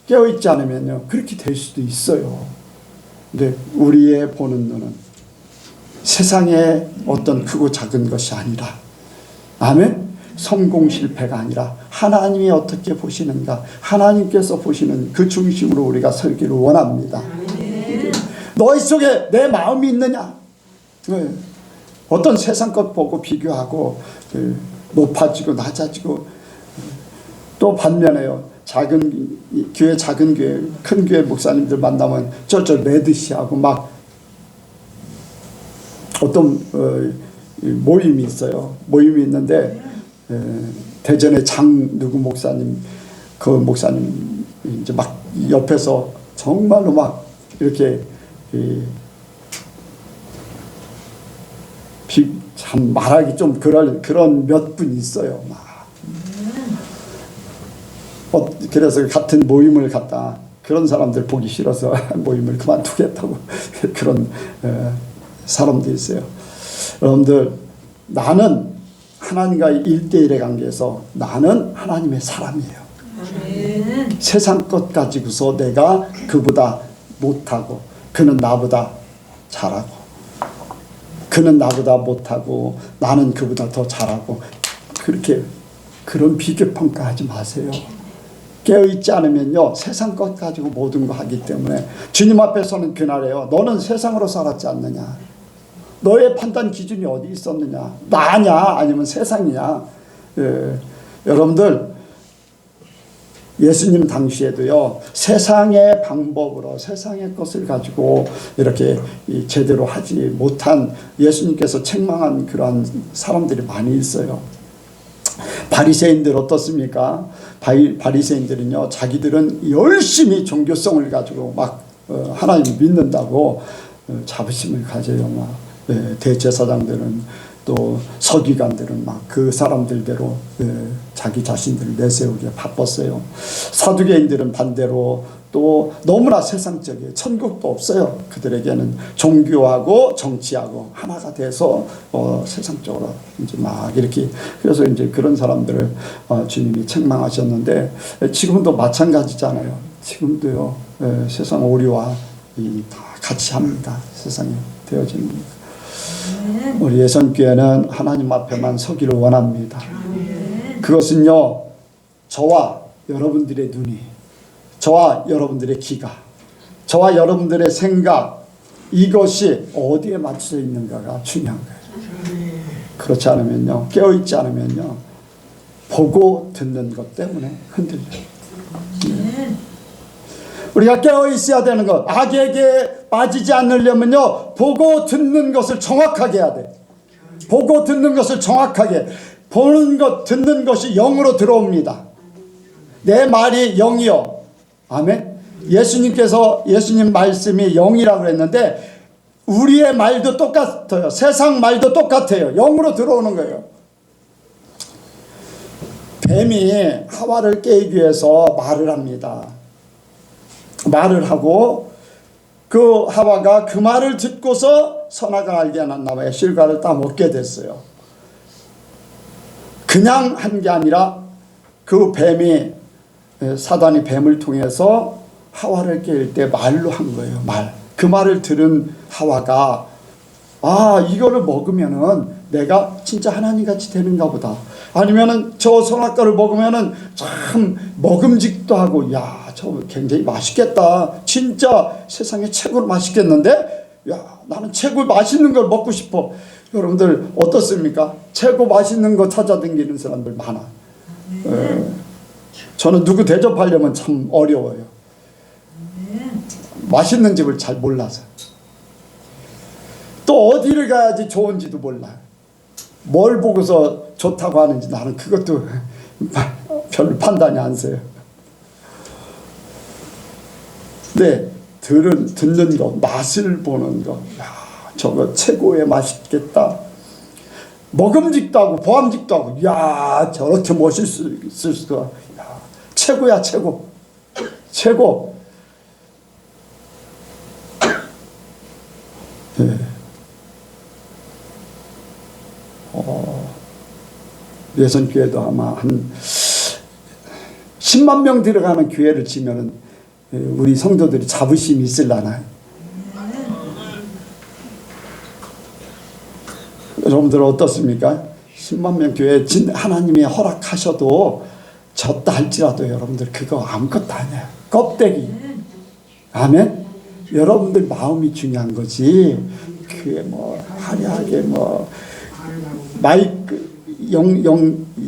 깨어있지 않으면요 그렇게 될 수도 있어요. 근데 우리의 보는 눈은 세상의 어떤 크고 작은 것이 아니라, 아멘? 성공 실패가 아니라 하나님이 어떻게 보시는가, 하나님께서 보시는 그 중심으로 우리가 설기를 원합니다. 너희 속에 내 마음이 있느냐? 어떤 세상 것 보고 비교하고 높아지고 낮아지고, 또 반면에요 작은 교회, 큰 교회 목사님들 만나면 쩔쩔 매듯이 하고 막 어떤 모임이 있어요. 모임이 있는데 대전의 누구 목사님, 그 목사님 이제 막 옆에서 정말로 막 이렇게 참 말하기 좀 그런 몇 분 있어요. 막. 그래서 같은 모임을 갔다 그런 사람들 보기 싫어서 모임을 그만두겠다고 그런 사람도 있어요. 여러분들, 나는 하나님과 1대1의 관계에서 나는 하나님의 사람이에요. 세상 것 가지고서 내가 그보다 못하고 그는 나보다 잘하고 그는 나보다 못하고 나는 그보다 더 잘하고 그런 비교평가하지 마세요. 깨어있지 않으면요 세상 것 가지고 모든 거 하기 때문에 주님 앞에서는 그날에요. 너는 세상으로 살았지 않느냐? 너의 판단 기준이 어디 있었느냐? 나냐 아니면 세상이냐? 여러분들 예수님 당시에도요 세상의 방법으로 세상의 것을 가지고 이렇게 제대로 하지 못한 예수님께서 책망한 그러한 사람들이 많이 있어요. 바리새인들 어떻습니까? 바리새인들은요 자기들은 열심히 종교성을 가지고 막 하나님을 믿는다고 자부심을 가져요. 막 대제사장들은 또 서기관들은 막 그 사람들대로 자기 자신들을 내세우기에 바빴어요. 사두개인들은 반대로 또 너무나 세상적이에요. 천국도 없어요. 그들에게는 종교하고 정치하고 하나가 돼서 세상적으로 이제 막 이렇게 그래서 이제 그런 사람들을 주님이 책망하셨는데 지금도 마찬가지잖아요. 지금도요 세상 오류와 다 같이 합니다. 세상에 되어지는 겁니다. 우리 예선교회는 하나님 앞에만 서기를 원합니다. 그것은요 저와 여러분들의 눈이 저와 여러분들의 귀가 저와 여러분들의 생각 이것이 어디에 맞춰져 있는가가 중요한 거예요. 그렇지 않으면요 깨어있지 않으면요 보고 듣는 것 때문에 흔들려요. 우리가 깨어있어야 되는 것 악에게 빠지지 않으려면요 보고 듣는 것을 정확하게 해야 돼. 보고 듣는 것을 정확하게 보는 것 듣는 것이 영으로 들어옵니다. 내 말이 영이요. 아멘. 예수님 말씀이 영이라고 그랬는데 우리의 말도 똑같아요. 세상 말도 똑같아요. 영으로 들어오는 거예요. 뱀이 하와를 깨기 위해서 말을 합니다. 말을 하고 그 하와가 그 말을 듣고서 선악을 알게 하나 봐요. 실과를 따먹게 됐어요. 그냥 한 게 아니라 그 뱀이 사단이 뱀을 통해서 하와를 깰 때 말로 한 거예요. 그 말을 들은 하와가 이거를 먹으면은 내가 진짜 하나님같이 되는가 보다. 아니면은 저 선악과를 먹으면은 참 먹음직도 하고 저 굉장히 맛있겠다. 진짜 세상에 최고로 맛있겠는데 나는 최고 맛있는 걸 먹고 싶어. 여러분들 어떻습니까? 최고 맛있는 거 찾아다니는 사람들 많아. 저는 누구 대접하려면 참 어려워요. 맛있는 집을 잘 몰라서. 또 어디를 가야지 좋은지도 몰라. 뭘 보고서 좋다고 하는지 나는 그것도 별로 판단이 안 서요. 네, 듣는 거, 맛을 보는 거. 저거 최고의 맛있겠다. 먹음직도 하고 보암직도 하고 저렇게 멋있을 수가. 최고야 최고. 최고. 네. 예선교회도 아마 한 10만 명 들어가는 교회를 지면은 우리 성도들이 자부심이 있을라나. 여러분들 어떻습니까? 10만 명 교회 하나님이 허락하셔도 졌다 할지라도 여러분들 그거 아무것도 아니에요. 껍데기. 아멘. 여러분들 마음이 중요한 거지. 그게 뭐 화려하게 뭐 마이크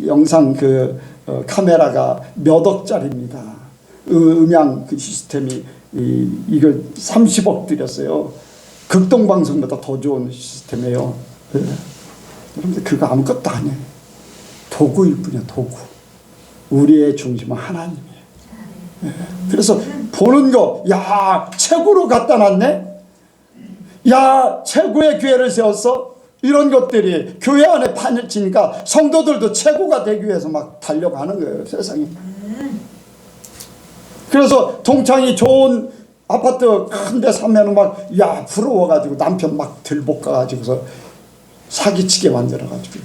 영상 카메라가 몇 억짜리입니다. 음향 시스템이 이걸 30억 들였어요. 극동방송보다 더 좋은 시스템이에요. 여러분들 그거 아무것도 아니에요. 도구일 뿐이야. 도구. 우리의 중심은 하나님이에요. 그래서 보는 거 최고로 갖다 놨네. 최고의 교회를 세웠어. 이런 것들이 교회 안에 판을 치니까 성도들도 최고가 되기 위해서 막 달려가는 거예요. 세상에. 그래서 동창이 좋은 아파트 큰 데 사면은 막 부러워가지고 남편 막 들볶아가지고서 사기치게 만들어가지고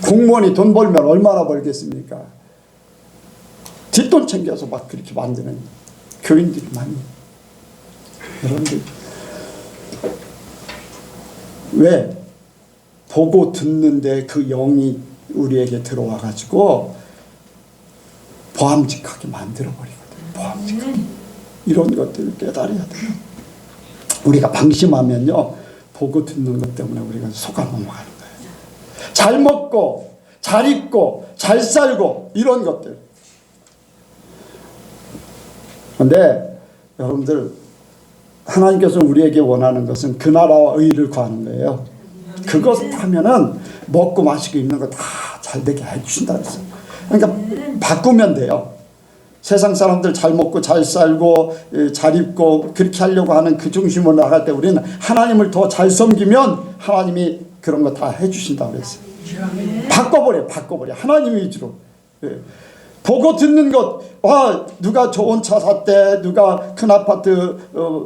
공무원이 돈 벌면 얼마나 벌겠습니까? 뒷돈 챙겨서 막 그렇게 만드는 교인들이 많이. 여러분들 왜? 보고 듣는데 그 영이 우리에게 들어와가지고 보암직하게 만들어버리거든요. 보암직하게. 이런 것들을 깨달아야 돼요. 우리가 방심하면요, 보고 듣는 것 때문에 우리가 속아 넘어가는 거예요. 잘 먹고 잘 입고 잘 살고 이런 것들. 그런데 여러분들, 하나님께서 우리에게 원하는 것은 그 나라와 의를 구하는 거예요. 그것을 하면은 먹고 마시고 입는 거 다 잘 되게 해주신다 그랬어요. 그러니까 바꾸면 돼요. 세상 사람들 잘 먹고 잘 살고 잘 입고 그렇게 하려고 하는 그 중심으로 나갈 때 우리는 하나님을 더 잘 섬기면 하나님이 그런 거 다 해주신다고 그랬어요. 바꿔버려. 하나님 위주로. 보고 듣는 것, 누가 좋은 차 샀대, 누가 큰 아파트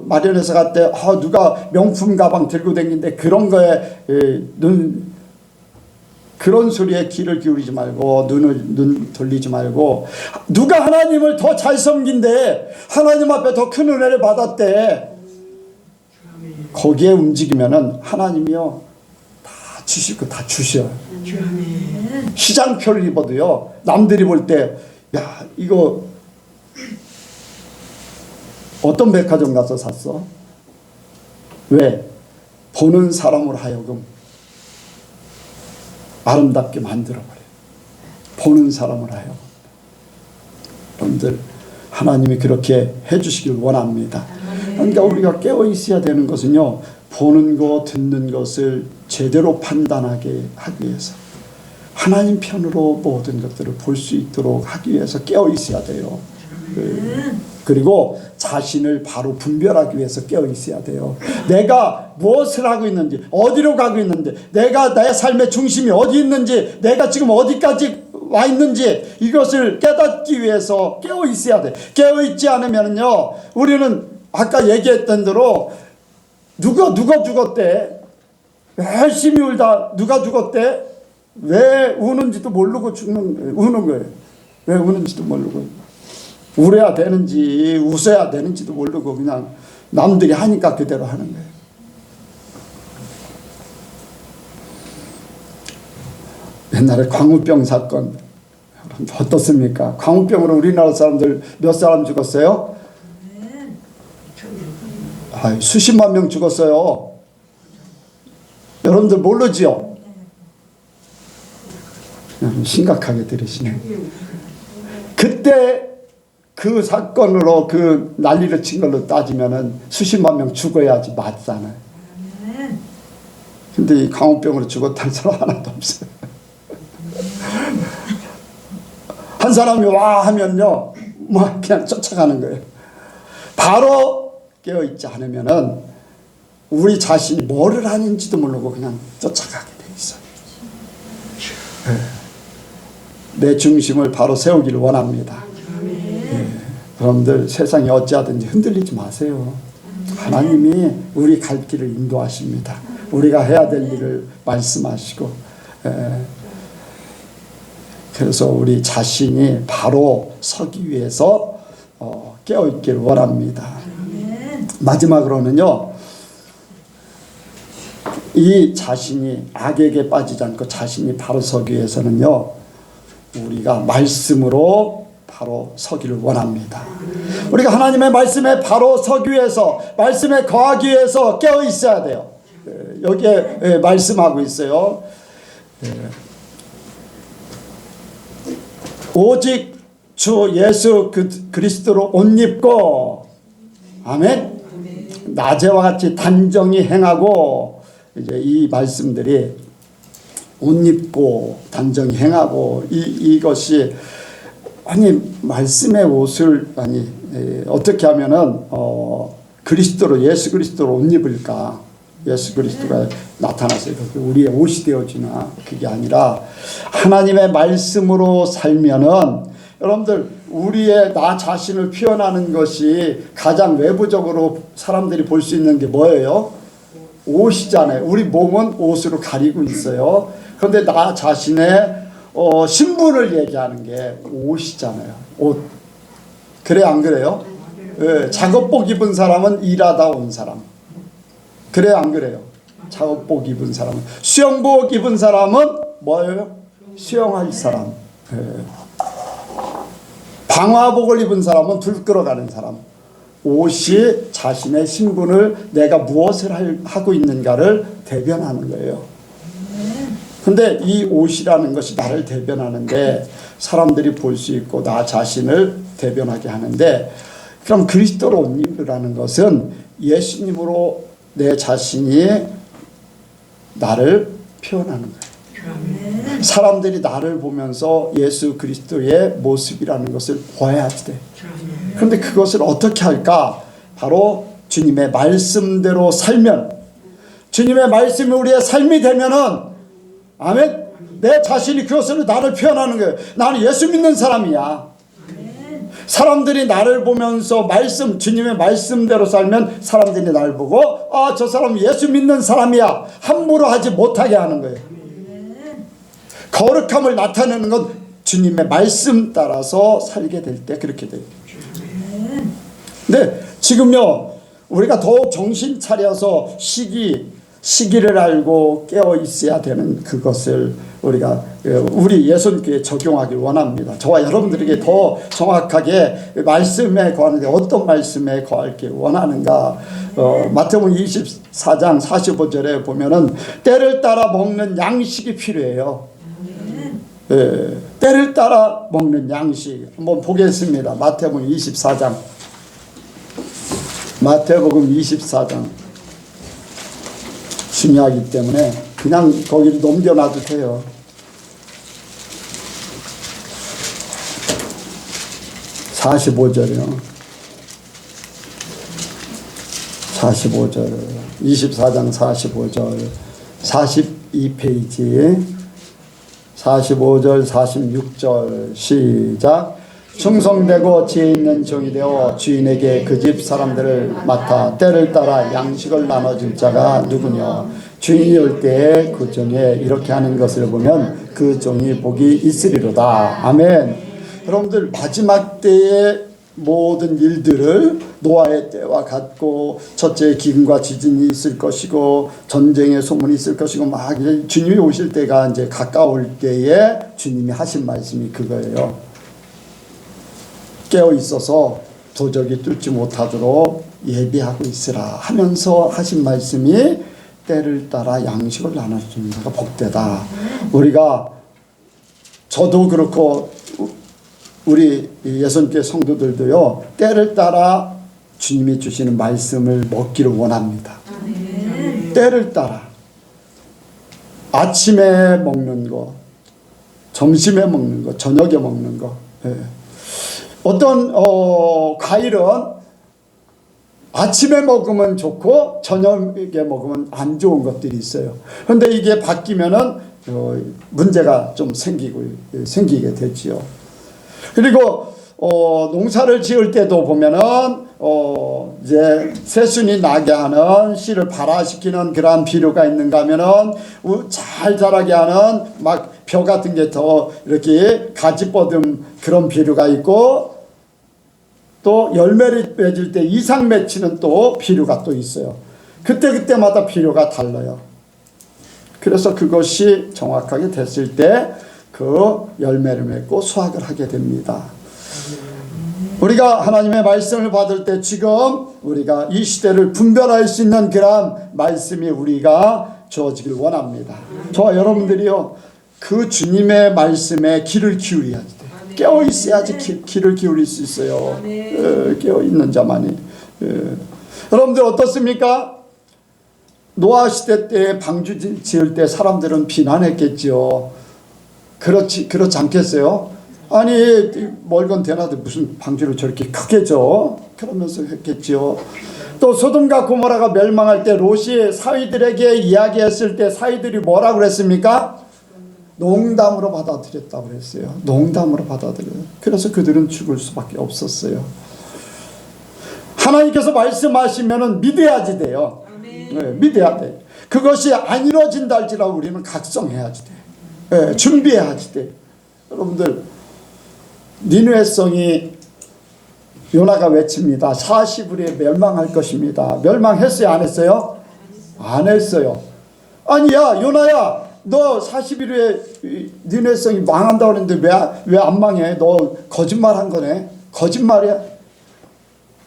마련해서 갔대, 누가 명품 가방 들고 다니는데 그런 거에 그런 소리에 귀를 기울이지 말고 눈 돌리지 말고, 누가 하나님을 더 잘 섬긴대, 하나님 앞에 더 큰 은혜를 받았대, 거기에 움직이면은 하나님이요 다 주실 거 다 주셔요. 시장표를 입어도요, 남들이 볼 때 야, 이거 어떤 백화점 가서 샀어? 왜? 보는 사람으로 하여금 아름답게 만들어버려요. 보는 사람으로 하여금. 여러분들, 하나님이 그렇게 해주시길 원합니다. 그러니까 우리가 깨어 있어야 되는 것은요, 보는 것, 듣는 것을 제대로 판단하게 하기 위해서, 하나님 편으로 모든 것들을 볼 수 있도록 하기 위해서 깨어 있어야 돼요. 그리고 자신을 바로 분별하기 위해서 깨어 있어야 돼요. 내가 무엇을 하고 있는지, 어디로 가고 있는지, 내가 내 삶의 중심이 어디 있는지, 내가 지금 어디까지 와 있는지, 이것을 깨닫기 위해서 깨어 있어야 돼. 깨어 있지 않으면요, 우리는 아까 얘기했던 대로 누가 죽었대, 열심히 울다 누가 죽었대, 왜 우는지도 모르고 우는 거예요. 왜 우는지도 모르고, 울어야 되는지 웃어야 되는지도 모르고 그냥 남들이 하니까 그대로 하는 거예요. 옛날에 광우병 사건 어떻습니까? 광우병으로 우리나라 사람들 몇 사람 죽었어요? 수십만 명 죽었어요. 여러분들 모르지요? 심각하게 들으시네. 그때 그 사건으로 그 난리를 친 걸로 따지면은 수십만 명 죽어야지 맞잖아요. 근데 이 광우병으로 죽었다는 사람 하나도 없어요. 한 사람이 와 하면요, 뭐 그냥 쫓아가는 거예요. 바로 깨어있지 않으면은 우리 자신이 뭐를 하는지도 모르고 그냥 쫓아가게 돼 있어요. 내 중심을 바로 세우기를 원합니다. 여러분들, 세상이 어찌하든지 흔들리지 마세요. 하나님이 우리 갈 길을 인도하십니다. 우리가 해야 될 일을 말씀하시고, 그래서 우리 자신이 바로 서기 위해서 깨어있기를 원합니다. 마지막으로는요, 이 자신이 악에게 빠지지 않고 자신이 바로 서기 위해서는요, 우리가 말씀으로 바로 서기를 원합니다. 우리가 하나님의 말씀에 바로 서기 위해서, 말씀에 거하기 위해서 깨어 있어야 돼요. 여기에 말씀하고 있어요. 오직 주 예수 그리스도로 옷 입고, 아멘. 낮에와 같이 단정히 행하고, 이제 이 말씀들이 옷 입고 단정히 행하고, 이것이 말씀의 옷을 어떻게 하면은 그리스도로, 예수 그리스도로 옷 입을까? 예수 그리스도가 나타나서 우리의 옷이 되어지나? 그게 아니라 하나님의 말씀으로 살면은, 여러분들, 우리의 나 자신을 표현하는 것이 가장 외부적으로 사람들이 볼 수 있는 게 뭐예요? 옷이잖아요. 우리 몸은 옷으로 가리고 있어요. 그런데 나 자신의 신분을 얘기하는 게 옷이잖아요. 옷. 그래, 안 그래요? 작업복 입은 사람은 일하다 온 사람. 그래, 안 그래요? 작업복 입은 사람은. 수영복 입은 사람은 뭐예요? 수영할 사람. 방화복을 입은 사람은 불 끌어가는 사람. 옷이 자신의 신분을 내가 무엇을 하고 있는가를 대변하는 거예요. 근데 이 옷이라는 것이 나를 대변하는데 사람들이 볼 수 있고 나 자신을 대변하게 하는데, 그럼 그리스도로 옷 입으라는 것은 예수님으로 내 자신이 나를 표현하는 거예요. 사람들이 나를 보면서 예수 그리스도의 모습이라는 것을 보아야 돼. 그런데 그것을 어떻게 할까? 바로 주님의 말씀대로 살면, 주님의 말씀이 우리의 삶이 되면은, 아멘, 내 자신이 그것으로 나를 표현하는 거예요. 나는 예수 믿는 사람이야. 사람들이 나를 보면서 주님의 말씀대로 살면 사람들이 나를 보고 아, 저 사람은 예수 믿는 사람이야 함부로 하지 못하게 하는 거예요. 거룩함을 나타내는 건 주님의 말씀 따라서 살게 될 때 그렇게 돼요. 근데 지금요, 우리가 더욱 정신 차려서 시기를 알고 깨어 있어야 되는 그것을 우리가 우리 예선교회에 적용하길 원합니다. 저와 여러분들에게 더 정확하게 말씀에 거하는데 어떤 말씀에 거할길 원하는가? 마태복음 24장 45절에 보면은 때를 따라 먹는 양식이 필요해요. 때를 따라 먹는 양식 한번 보겠습니다. 마태복음 24장. 마태복음 24장 중요하기 때문에 그냥 거기를 넘겨놔도 돼요. 45절이요. 45절. 24장 45절. 42페이지. 45절 46절 시작. 충성되고 지혜 있는 종이 되어 주인에게 그 집 사람들을 맡아 때를 따라 양식을 나눠줄 자가 누구냐. 주인이 올 때에 그 종에 이렇게 하는 것을 보면 그 종이 복이 있으리로다. 아멘. 여러분들 마지막 때의 모든 일들을 노아의 때와 같고 첫째 기근과 지진이 있을 것이고 전쟁의 소문이 있을 것이고 막 주님이 오실 때가 이제 가까울 때에 주님이 하신 말씀이 그거예요. 깨어 있어서 도적이 뚫지 못하도록 예비하고 있으라 하면서 하신 말씀이 때를 따라 양식을 나눠주는 자가 복되다. 우리가 저도 그렇고 우리 예선교회 성도들도요, 때를 따라 주님이 주시는 말씀을 먹기를 원합니다. 때를 따라 아침에 먹는 거, 점심에 먹는 거, 저녁에 먹는 거. 어떤 과일은 아침에 먹으면 좋고 저녁에 먹으면 안 좋은 것들이 있어요. 그런데 이게 바뀌면은 문제가 좀 생기게 되지요. 그리고 농사를 지을 때도 보면은 이제 새순이 나게 하는 씨를 발화시키는 그러한 비료가 있는가 하면은 잘 자라게 하는 막 벼 같은 게 더 이렇게 가지 뻗은 그런 비료가 있고, 또 열매를 맺을 때 이상 맺히는 또 비료가 또 있어요. 그때마다 비료가 달라요. 그래서 그것이 정확하게 됐을 때 그 열매를 맺고 수확을 하게 됩니다. 우리가 하나님의 말씀을 받을 때 지금 우리가 이 시대를 분별할 수 있는 그런 말씀이 우리가 주어지길 원합니다. 저와 여러분들이요, 그 주님의 말씀에 귀를 기울여야 돼. 깨어 있어야지 귀를 기울일 수 있어요. 깨어 있는 자만이. 여러분들 어떻습니까? 노아 시대 때 방주 지을 때 사람들은 비난했겠죠. 그렇지 않겠어요? 아니 멀건 대낮에 무슨 방주를 저렇게 크게 져? 그러면서 했겠죠. 또 소돔과 고모라가 멸망할 때 롯이 사위들에게 이야기했을 때 사위들이 뭐라고 그랬습니까? 농담으로 받아들였다고 그랬어요. 농담으로 받아들여요. 그래서 그들은 죽을 수밖에 없었어요. 하나님께서 말씀하시면은 믿어야지 돼요. 믿어야 돼. 그것이 안 이루어진다 할지라도 우리는 각성해야지 돼. 준비해야지 돼. 여러분들, 니느웨 성이 요나가 외칩니다. 40일에 멸망할 것입니다. 멸망했어요? 안 했어요? 안 했어요. 아니 야 요나야, 너 40일 후에 니네 성이 망한다고 그랬는데 왜 안 망해? 너 거짓말한 거네. 거짓말이야.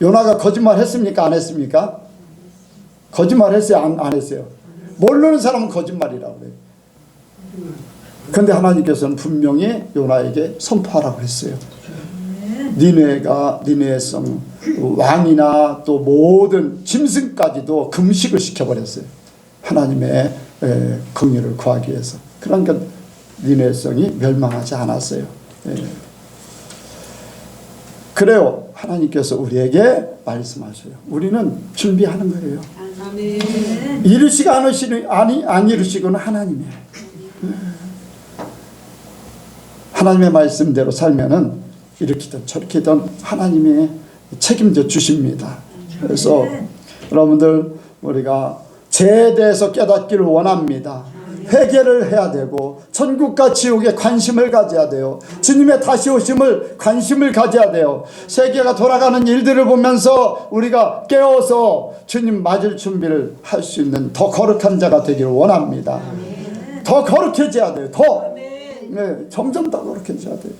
요나가 거짓말 했습니까? 안 했습니까? 거짓말 했어요? 안 했어요? 모르는 사람은 거짓말이라고 그래요. 그런데 하나님께서는 분명히 요나에게 선포하라고 했어요. 니네가 니네의 성 왕이나 또 모든 짐승까지도 금식을 시켜버렸어요. 하나님의 긍휼을 구하기 위해서. 그러니까 니네의 성이 멸망하지 않았어요. 그래요. 하나님께서 우리에게 말씀하셔요. 우리는 준비하는 거예요. 아멘. 이루시고 안 이루시고는 하나님이에요. 하나님의 말씀대로 살면은 이렇게든 저렇게든 하나님이 책임져 주십니다. 그래서 여러분들 우리가 죄에 대해서 깨닫기를 원합니다. 회개를 해야 되고 천국과 지옥에 관심을 가져야 돼요. 주님의 다시 오심을 관심을 가져야 돼요. 세계가 돌아가는 일들을 보면서 우리가 깨어서 주님 맞을 준비를 할 수 있는 더 거룩한 자가 되기를 원합니다. 더 거룩해져야 돼요. 점점 더 거룩해져야 돼요.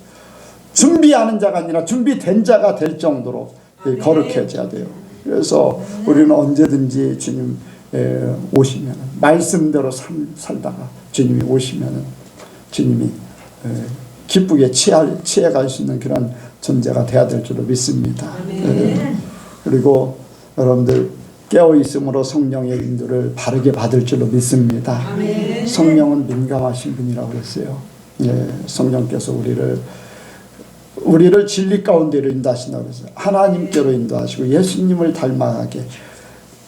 준비하는 자가 아니라 준비된 자가 될 정도로 거룩해져야 돼요. 그래서 우리는 언제든지 주님 오시면 말씀대로 살다가 주님이 오시면 주님이 기쁘게 취해갈 수 있는 그런 존재가 되어야 될 줄로 믿습니다. 그리고 여러분들 깨어있음으로 성령의 인도를 바르게 받을 줄로 믿습니다. 성령은 민감하신 분이라고 그랬어요. 성령께서 우리를 진리 가운데로 인도하신다고 그랬어요. 하나님께로 인도하시고 예수님을 닮아가게,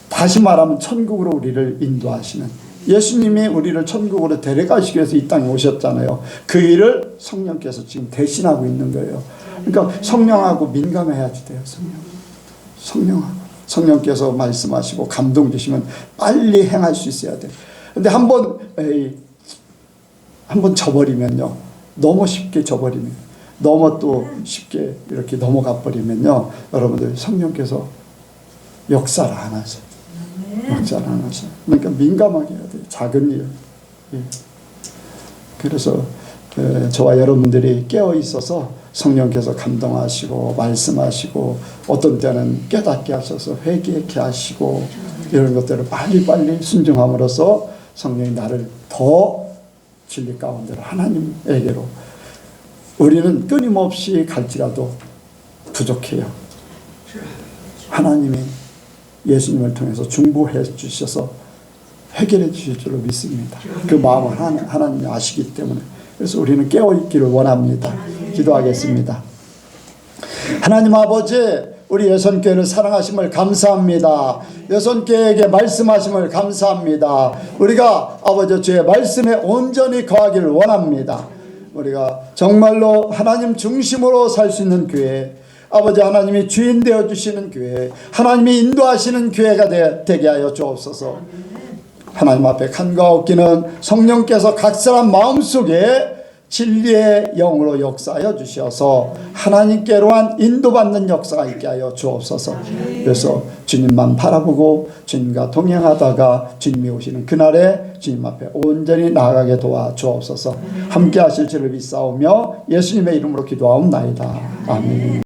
다시 말하면 천국으로 우리를 인도하시는, 예수님이 우리를 천국으로 데려가시기 위해서 이 땅에 오셨잖아요. 그 일을 성령께서 지금 대신하고 있는 거예요. 그러니까 성령하고 민감해야지 돼요. 성령하고. 성령께서 말씀하시고 감동 주시면 빨리 행할 수 있어야 돼요. 근데 한번 져버리면요, 너무 쉽게 져버리면, 너무 또 쉽게 이렇게 넘어가 버리면요, 여러분들 성령께서 역사를 안 하세요. 역사를 안 하세요. 그러니까 민감하게 해야 돼요. 작은 일. 그래서 저와 여러분들이 깨어 있어서 성령께서 감동하시고 말씀하시고, 어떤 때는 깨닫게 하셔서 회개케 하시고, 이런 것들을 빨리빨리 순종함으로써 성령이 나를 더 진리 가운데로 하나님에게로, 우리는 끊임없이 갈지라도 부족해요. 하나님이 예수님을 통해서 중보해 주셔서 해결해 주실 줄로 믿습니다. 그 마음을 하나님이 아시기 때문에. 그래서 우리는 깨어있기를 원합니다. 기도하겠습니다. 하나님 아버지, 우리 예선교회를 사랑하심을 감사합니다. 예선교회에게 말씀하심을 감사합니다. 우리가 아버지 주의 말씀에 온전히 거하기를 원합니다. 우리가 정말로 하나님 중심으로 살 수 있는 교회, 아버지 하나님이 주인 되어 주시는 교회, 하나님이 인도하시는 교회가 되게 하여 주옵소서. 하나님 앞에 간과없기는 성령께서 각 사람 마음속에 진리의 영으로 역사하여 주셔서 하나님께로한 인도받는 역사가 있게 하여 주옵소서. 그래서 주님만 바라보고 주님과 동행하다가 주님이 오시는 그날에 주님 앞에 온전히 나아가게 도와 주옵소서. 함께 하실 줄을 믿사오며 예수님의 이름으로 기도하옵나이다. 아멘.